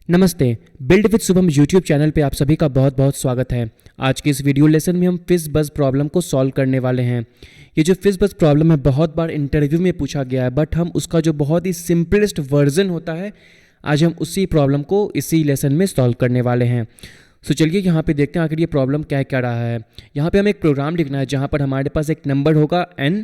नमस्ते। Build with Shubham YouTube channel पे आप सभी का बहुत बहुत स्वागत है। आज के इस वीडियो लेसन में हम फिज बज प्रॉब्लम को सॉल्व करने वाले हैं। ये जो फिज बज प्रॉब्लम है बहुत बार इंटरव्यू में पूछा गया है, बट हम उसका जो बहुत ही सिंपलेस्ट वर्जन होता है आज हम उसी प्रॉब्लम को इसी लेसन में सॉल्व करने वाले हैं। सो चलिए यहाँ पे देखते हैं आखिर ये प्रॉब्लम क्या क्या रहा है। यहाँ पे हमें एक प्रोग्राम लिखना है जहाँ पर हमारे पास एक नंबर होगा n,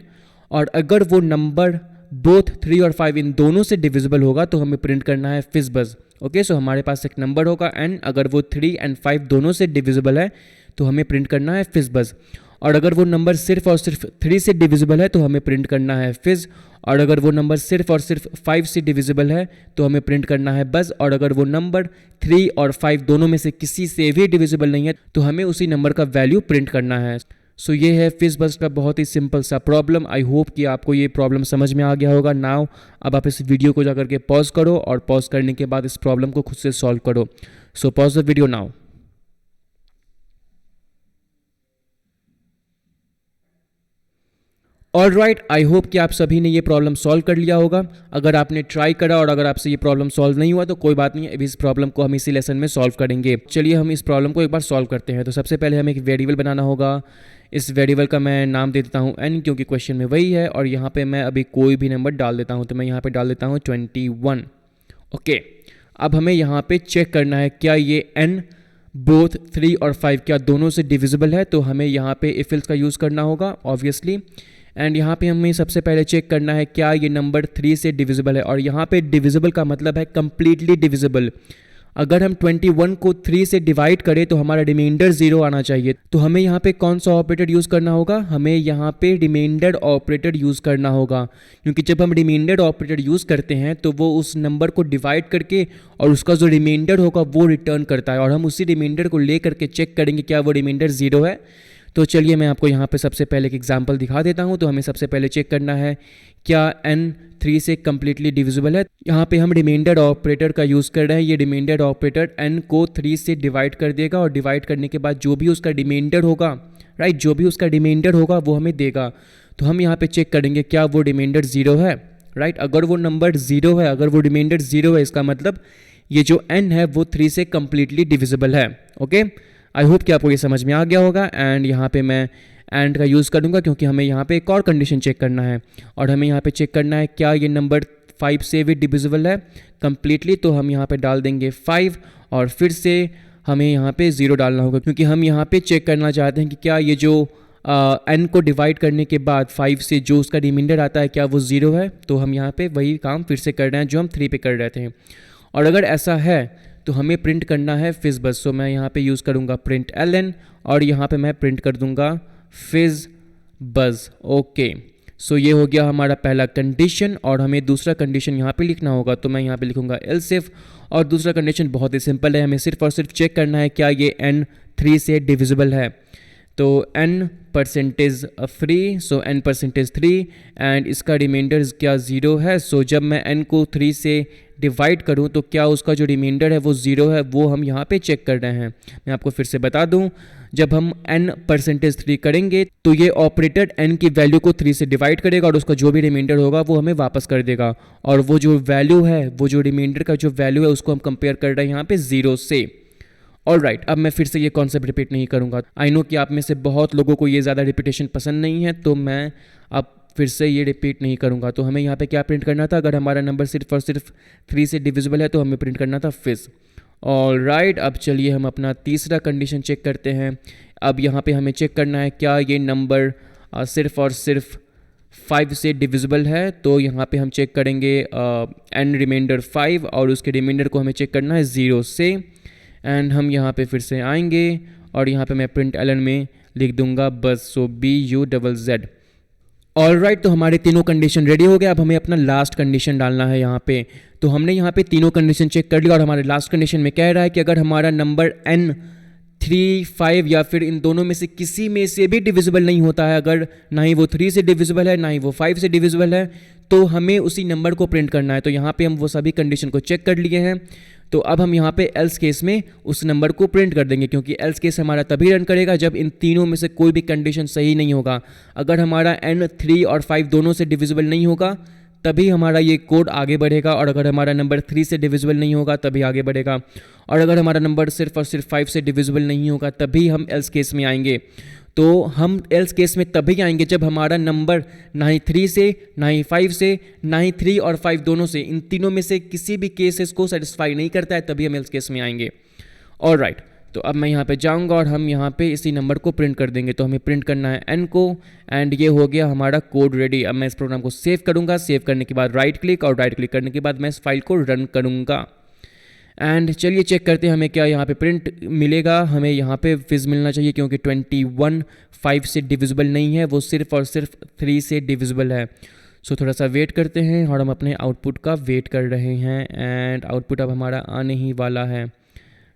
और अगर वो नंबर बोथ 3 और 5 इन दोनों से डिविजिबल होगा तो हमें प्रिंट करना है फिज बज। ओके, सो हमारे पास एक नंबर होगा n, अगर वो 3 और 5 दोनों से डिविजिबल है तो हमें प्रिंट करना है फिज बज। और अगर वो नंबर सिर्फ और सिर्फ 3 से डिविजिबल है तो हमें प्रिंट करना है फिज। और अगर वो नंबर सिर्फ और सिर्फ 5 से डिविजिबल है तो हमें प्रिंट करना है बज। और अगर वो नंबर 3 और 5 दोनों में से किसी से भी डिविजिबल नहीं है तो हमें उसी नंबर का वैल्यू प्रिंट करना है। सो ये है फिज बज का बहुत ही सिंपल सा प्रॉब्लम। आई होप कि आपको ये प्रॉब्लम समझ में आ गया होगा। नाउ अब आप इस वीडियो को जाकर के पॉज करो और पॉज करने के बाद इस प्रॉब्लम को खुद से सॉल्व करो। So pause the video now. Alright, I hope कि आप सभी ने ये प्रॉब्लम सॉल्व कर लिया होगा। अगर आपने ट्राई करा और अगर आपसे ये प्रॉब्लम सॉल्व नहीं हुआ तो कोई बात नहीं है, अभी इस प्रॉब्लम को हम इसी लेसन में सॉल्व करेंगे। चलिए हम इस प्रॉब्लम को एक बार सॉल्व करते हैं। तो सबसे पहले हमें एक वेरिएबल बनाना होगा। इस वेरिएबल का मैं नाम दे देता हूँ n, क्योंकि क्वेश्चन में वही है। और यहाँ पे मैं अभी कोई भी नंबर डाल देता हूँ, तो मैं यहाँ पे डाल देता हूँ 21। ओके, अब हमें यहाँ पे चेक करना है क्या ये n बोथ 3 और 5 क्या दोनों से डिविजिबल है। तो हमें यहाँ पे इफ एल्स का यूज़ करना होगा ऑब्वियसली। एंड यहाँ पे हमें सबसे पहले चेक करना है क्या ये नंबर 3 से डिविजिबल है। और यहाँ पे डिविजिबल का मतलब है कम्प्लीटली डिविजिबल। अगर हम 21 को 3 से डिवाइड करें तो हमारा रिमाइंडर 0 आना चाहिए। तो हमें यहाँ पे कौन सा ऑपरेटर यूज़ करना होगा? हमें यहाँ पे रिमाइंडर ऑपरेटर यूज़ करना होगा, क्योंकि जब हम रिमाइंडर ऑपरेटर यूज़ करते हैं तो वो उस नंबर को डिवाइड करके और उसका जो रिमाइंडर होगा वो रिटर्न करता है। और हम उसी रिमाइंडर को ले करके चेक करेंगे क्या वो रिमाइंडर 0 है। तो चलिए मैं आपको यहाँ पे सबसे पहले एक एग्जांपल दिखा देता हूँ। तो हमें सबसे पहले चेक करना है क्या n 3 से कम्प्लीटली डिविजिबल है। यहाँ पे हम रिमाइंडर ऑपरेटर का यूज़ कर रहे हैं। ये रिमाइंडर ऑपरेटर n को 3 से डिवाइड कर देगा और डिवाइड करने के बाद जो भी उसका रिमाइंडर होगा, राइट, जो भी उसका रिमाइंडर होगा वो हमें देगा। तो हम यहाँ पे चेक करेंगे क्या वो रिमाइंडर 0 है, राइट। अगर वो नंबर 0 है, अगर वो रिमाइंडर 0 है, इसका मतलब ये जो n है वो 3 से कम्प्लीटली डिविजिबल है। ओके, आई होप कि आपको ये समझ में आ गया होगा। एंड यहाँ पे मैं एंड का यूज़ करूँगा क्योंकि हमें यहाँ पे एक और कंडीशन चेक करना है। और हमें यहाँ पे चेक करना है क्या ये नंबर 5 से भी डिविजिबल है कम्प्लीटली। तो हम यहाँ पे डाल देंगे 5 और फिर से हमें यहाँ पे 0 डालना होगा, क्योंकि हम यहाँ पे चेक करना चाहते हैं कि क्या ये जो n को डिवाइड करने के बाद 5 से जो उसका रिमाइंडर आता है क्या वो 0 है। तो हम यहाँ पे वही काम फिर से कर रहे हैं जो हम 3 पे कर रहे थे। और अगर ऐसा है तो हमें प्रिंट करना है फिज बज। सो मैं यहाँ पे यूज़ करूँगा प्रिंट ln और यहाँ पे मैं प्रिंट कर दूँगा फिज बज। ओके, सो ये हो गया हमारा पहला कंडीशन। और हमें दूसरा कंडीशन यहाँ पे लिखना होगा। तो मैं यहाँ पे लिखूँगा एल्स इफ। और दूसरा कंडीशन बहुत ही सिंपल है, हमें सिर्फ और सिर्फ चेक करना है क्या ये n 3 से डिविजिबल है। तो n percentage free, so n percentage 3 and इसका रिमाइंडर क्या 0 है। सो जब मैं n को 3 से डिवाइड करूं तो क्या उसका जो रिमाइंडर है वो 0 है, वो हम यहाँ पे चेक कर रहे हैं। मैं आपको फिर से बता दूं, जब हम n परसेंटेज 3 करेंगे तो ये ऑपरेटर n की वैल्यू को 3 से डिवाइड करेगा और उसका जो भी रिमाइंडर होगा वो हमें वापस कर देगा। और वो जो वैल्यू है, वो जो रिमाइंडर का जो वैल्यू है उसको हम कंपेयर कर रहे हैं यहाँ पे 0 से। ऑलराइट, अब मैं फिर से ये कॉन्सेप्ट रिपीट नहीं करूँगा। आई नो कि आप में से बहुत लोगों को ये ज़्यादा रिपीटेशन पसंद नहीं है, तो मैं अब फिर से ये रिपीट नहीं करूँगा। तो हमें यहाँ पे क्या प्रिंट करना था? अगर हमारा नंबर सिर्फ और सिर्फ 3 से डिविजिबल है तो हमें प्रिंट करना था फिज। ऑलराइट, अब चलिए हम अपना तीसरा कंडीशन चेक करते हैं। अब यहाँ पे हमें चेक करना है क्या ये नंबर सिर्फ और सिर्फ 5 से डिविजिबल है। तो यहाँ पे हम चेक करेंगे n रिमाइंडर 5 और उसके रिमाइंडर को हमें चेक करना है 0 से। एंड हम यहाँ पे फिर से आएंगे और यहाँ पे मैं प्रिंट ln में लिख दूंगा बस। सो BUZZ। ऑलराइट, तो हमारे तीनों कंडीशन रेडी हो गए। अब हमें अपना लास्ट कंडीशन डालना है यहाँ पे। तो हमने यहाँ पे तीनों कंडीशन चेक कर लिया और हमारे लास्ट कंडीशन में कह रहा है कि अगर हमारा नंबर n 3, 5 या फिर इन दोनों में से किसी में से भी डिविजिबल नहीं होता है, अगर ना ही वो 3 से डिविजिबल है ना ही वो 5 से डिविजिबल है, तो हमें उसी नंबर को प्रिंट करना है। तो यहाँ पे हम वो सभी कंडीशन को चेक कर लिए हैं। तो अब हम यहाँ पे एल्स केस में उस नंबर को प्रिंट कर देंगे, क्योंकि एल्स केस हमारा तभी रन करेगा जब इन तीनों में से कोई भी कंडीशन सही नहीं होगा। अगर हमारा n 3 और 5 दोनों से डिविजिबल नहीं होगा तभी हमारा ये कोड आगे बढ़ेगा, और अगर हमारा नंबर 3 से डिविजिबल नहीं होगा तभी आगे बढ़ेगा, और अगर हमारा नंबर सिर्फ और सिर्फ 5 से डिविजिबल नहीं होगा तभी हम एल्स केस में आएंगे। तो हम एल्स केस में तभी आएंगे जब हमारा नंबर ना ही 3 से, ना ही 5 से, ना ही 3 और 5 दोनों से, इन तीनों में से किसी भी केसेस को सेटिस्फाई नहीं करता है, तभी हम एल्स केस में आएंगे। ऑलराइट, तो अब मैं यहाँ पे जाऊँगा और हम यहाँ पे इसी नंबर को प्रिंट कर देंगे। तो हमें प्रिंट करना है n को, एंड ये हो गया हमारा कोड रेडी। अब मैं इस प्रोग्राम को सेव करूँगा। सेव करने के बाद राइट क्लिक, और राइट क्लिक करने के बाद मैं इस फाइल को रन करूँगा। एंड चलिए चेक करते हैं हमें क्या यहाँ पे प्रिंट मिलेगा। हमें यहाँ पे फिज मिलना चाहिए, क्योंकि 21 5 से डिविजिबल नहीं है, वो सिर्फ और सिर्फ 3 से डिविजिबल है। सो थोड़ा सा वेट करते हैं, और हम अपने आउटपुट का वेट कर रहे हैं, एंड आउटपुट अब हमारा आने ही वाला है।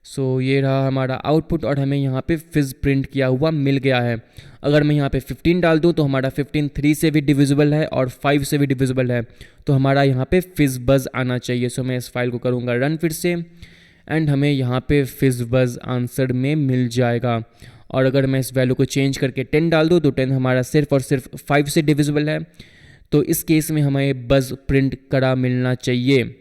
सो ये रहा हमारा आउटपुट, और हमें यहाँ पे फिज प्रिंट किया हुआ मिल गया है। अगर मैं यहाँ पे 15 डाल दूँ तो हमारा 15 3 से भी डिविजिबल है और 5 से भी डिविजिबल है, तो हमारा यहाँ पे फिज बज़ आना चाहिए। सो मैं इस फाइल को करूँगा रन फिर से, एंड हमें यहाँ पे फिज बज़ आंसर में मिल जाएगा। और अगर मैं इस वैल्यू को चेंज करके 10 डाल दूँ तो 10 हमारा सिर्फ और सिर्फ 5 से डिविजिबल है, तो इस केस में हमें बज़ प्रिंट करा मिलना चाहिए।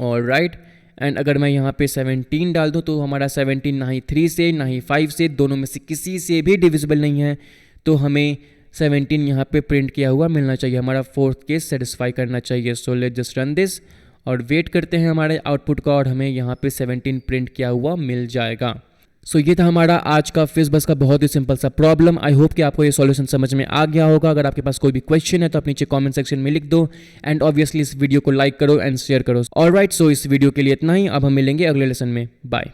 ऑलराइट, एंड अगर मैं यहाँ पे 17 डाल दूँ तो हमारा 17 ना ही 3 से, ना ही 5 से, दोनों में से किसी से भी डिविजिबल नहीं है, तो हमें 17 यहाँ पे प्रिंट किया हुआ मिलना चाहिए। हमारा फोर्थ केस सेटिस्फाई करना चाहिए। So let's just run this और वेट करते हैं हमारे आउटपुट का, और हमें यहाँ पे 17 प्रिंट किया हुआ मिल जाएगा। सो ये था हमारा आज का फिज बस का बहुत ही सिंपल सा प्रॉब्लम। आई होप कि आपको ये सॉल्यूशन समझ में आ गया होगा। अगर आपके पास कोई भी क्वेश्चन है तो आप नीचे कमेंट सेक्शन में लिख दो, एंड ऑब्वियसली इस वीडियो को लाइक करो एंड शेयर करो। ऑलराइट, सो इस वीडियो के लिए इतना ही। अब हम मिलेंगे अगले लेसन में। बाय।